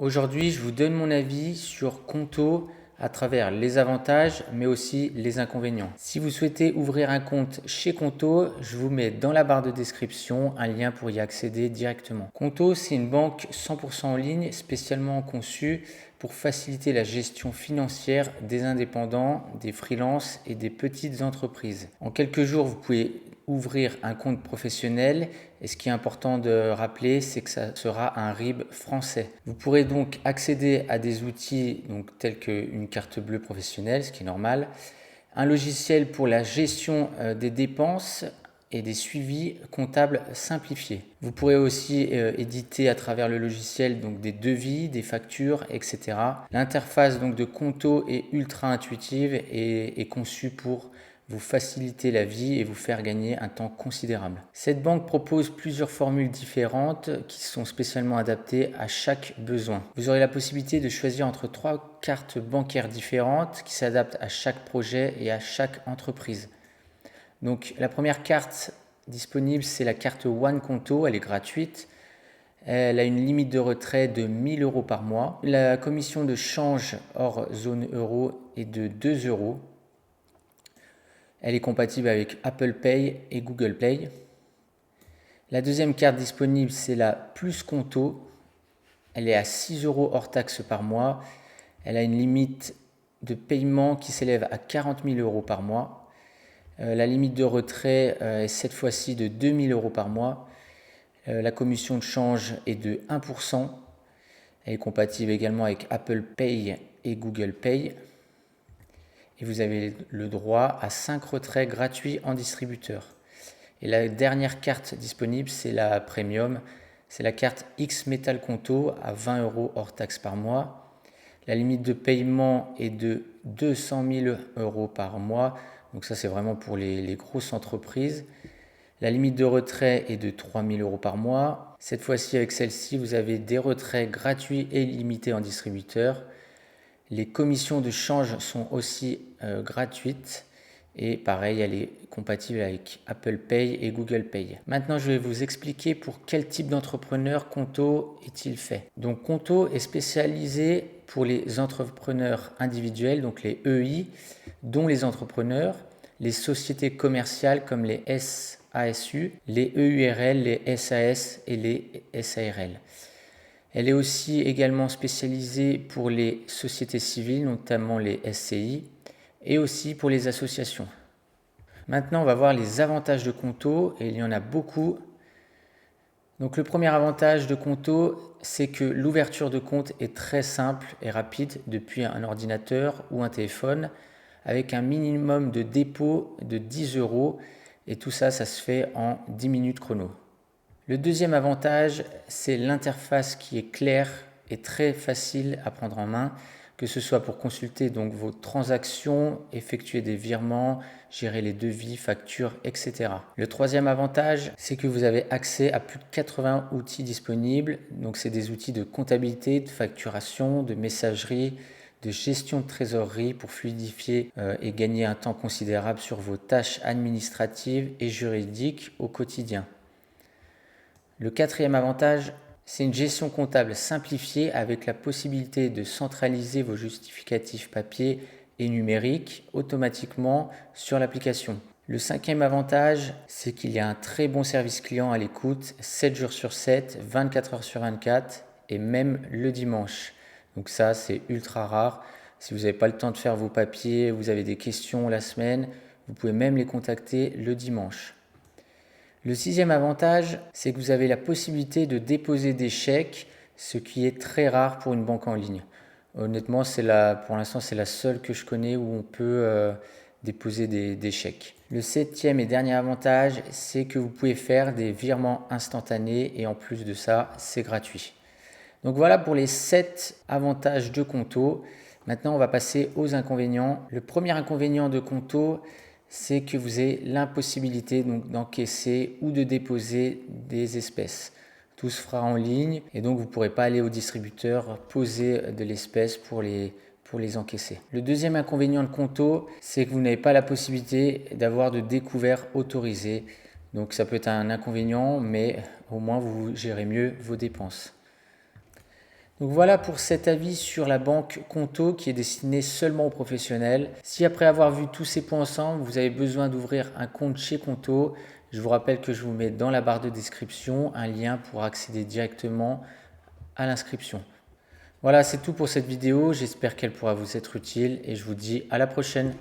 Aujourd'hui, je vous donne mon avis sur Conto à travers les avantages, mais aussi les inconvénients. Si vous souhaitez ouvrir un compte chez Conto, je vous mets dans la barre de description un lien pour y accéder directement. Conto, c'est une banque 100% en ligne, spécialement conçue pour faciliter la gestion financière des indépendants, des freelances et des petites entreprises. En quelques jours, vous pouvez ouvrir un compte professionnel et ce qui est important de rappeler, c'est que ça sera un RIB français. Vous pourrez donc accéder à des outils tels qu'une carte bleue professionnelle, ce qui est normal, un logiciel pour la gestion des dépenses et des suivis comptables simplifiés. Vous pourrez aussi éditer à travers le logiciel des devis, des factures, etc. L'interface de Conto est ultra intuitive et est conçue pour vous faciliter la vie et vous faire gagner un temps considérable. Cette banque propose plusieurs formules différentes qui sont spécialement adaptées à chaque besoin. Vous aurez la possibilité de choisir entre 3 cartes bancaires différentes qui s'adaptent à chaque projet et à chaque entreprise. Donc la première carte disponible, c'est la carte One Conto, elle est gratuite. Elle a une limite de retrait de 1 000 € par mois. La commission de change hors zone euro est de 2 €. Elle est compatible avec Apple Pay et Google Pay. La deuxième carte disponible, c'est la Plus Conto. Elle est à 6 € hors taxe par mois. Elle a une limite de paiement qui s'élève à 40 000 € par mois. La limite de retrait est cette fois-ci de 2 000 € par mois. La commission de change est de 1%. Elle est compatible également avec Apple Pay et Google Pay. Et vous avez le droit à 5 retraits gratuits en distributeur. Et la dernière carte disponible, c'est la Premium. C'est la carte X Metal Conto à 20 € hors taxe par mois. La limite de paiement est de 200 000 € par mois. Donc ça, c'est vraiment pour les grosses entreprises. La limite de retrait est de 3 000 € par mois. Cette fois-ci, avec celle-ci, vous avez des retraits gratuits et illimités en distributeur. Les commissions de change sont aussi gratuites et pareil, elle est compatible avec Apple Pay et Google Pay. Maintenant, je vais vous expliquer pour quel type d'entrepreneur Conto est-il fait. Donc Conto est spécialisé pour les entrepreneurs individuels, donc les EI, dont les entrepreneurs, les sociétés commerciales comme les SASU, les EURL, les SAS et les SARL. Elle est aussi également spécialisée pour les sociétés civiles, notamment les SCI, et aussi pour les associations. Maintenant, on va voir les avantages de Conto, et il y en a beaucoup. Donc le premier avantage de Conto, c'est que l'ouverture de compte est très simple et rapide depuis un ordinateur ou un téléphone, avec un minimum de dépôt de 10 €, et tout ça, ça se fait en 10 minutes chrono. Le deuxième avantage, c'est l'interface qui est claire et très facile à prendre en main, que ce soit pour consulter vos transactions, effectuer des virements, gérer les devis, factures, etc. Le troisième avantage, c'est que vous avez accès à plus de 80 outils disponibles. Donc c'est des outils de comptabilité, de facturation, de messagerie, de gestion de trésorerie pour fluidifier et gagner un temps considérable sur vos tâches administratives et juridiques au quotidien. Le quatrième avantage, c'est une gestion comptable simplifiée avec la possibilité de centraliser vos justificatifs papier et numériques automatiquement sur l'application. Le cinquième avantage, c'est qu'il y a un très bon service client à l'écoute, 7 jours sur 7, 24 heures sur 24 et même le dimanche. Donc ça, c'est ultra rare. Si vous n'avez pas le temps de faire vos papiers, vous avez des questions la semaine, vous pouvez même les contacter le dimanche. Le sixième avantage, c'est que vous avez la possibilité de déposer des chèques, ce qui est très rare pour une banque en ligne. Honnêtement, pour l'instant, c'est la seule que je connais où on peut déposer des chèques. Le septième et dernier avantage, c'est que vous pouvez faire des virements instantanés et en plus de ça, c'est gratuit. Donc voilà pour les 7 avantages de Conto. Maintenant, on va passer aux inconvénients. Le premier inconvénient de Conto, c'est que vous avez l'impossibilité d'encaisser ou de déposer des espèces. Tout se fera en ligne et donc vous ne pourrez pas aller au distributeur poser de l'espèce pour les encaisser. Le deuxième inconvénient de Conto, c'est que vous n'avez pas la possibilité d'avoir de découvert autorisé. Donc ça peut être un inconvénient, mais au moins vous gérez mieux vos dépenses. Donc voilà pour cet avis sur la banque Conto qui est destiné seulement aux professionnels. Si après avoir vu tous ces points ensemble, vous avez besoin d'ouvrir un compte chez Conto, je vous rappelle que je vous mets dans la barre de description un lien pour accéder directement à l'inscription. Voilà, c'est tout pour cette vidéo. J'espère qu'elle pourra vous être utile et je vous dis à la prochaine.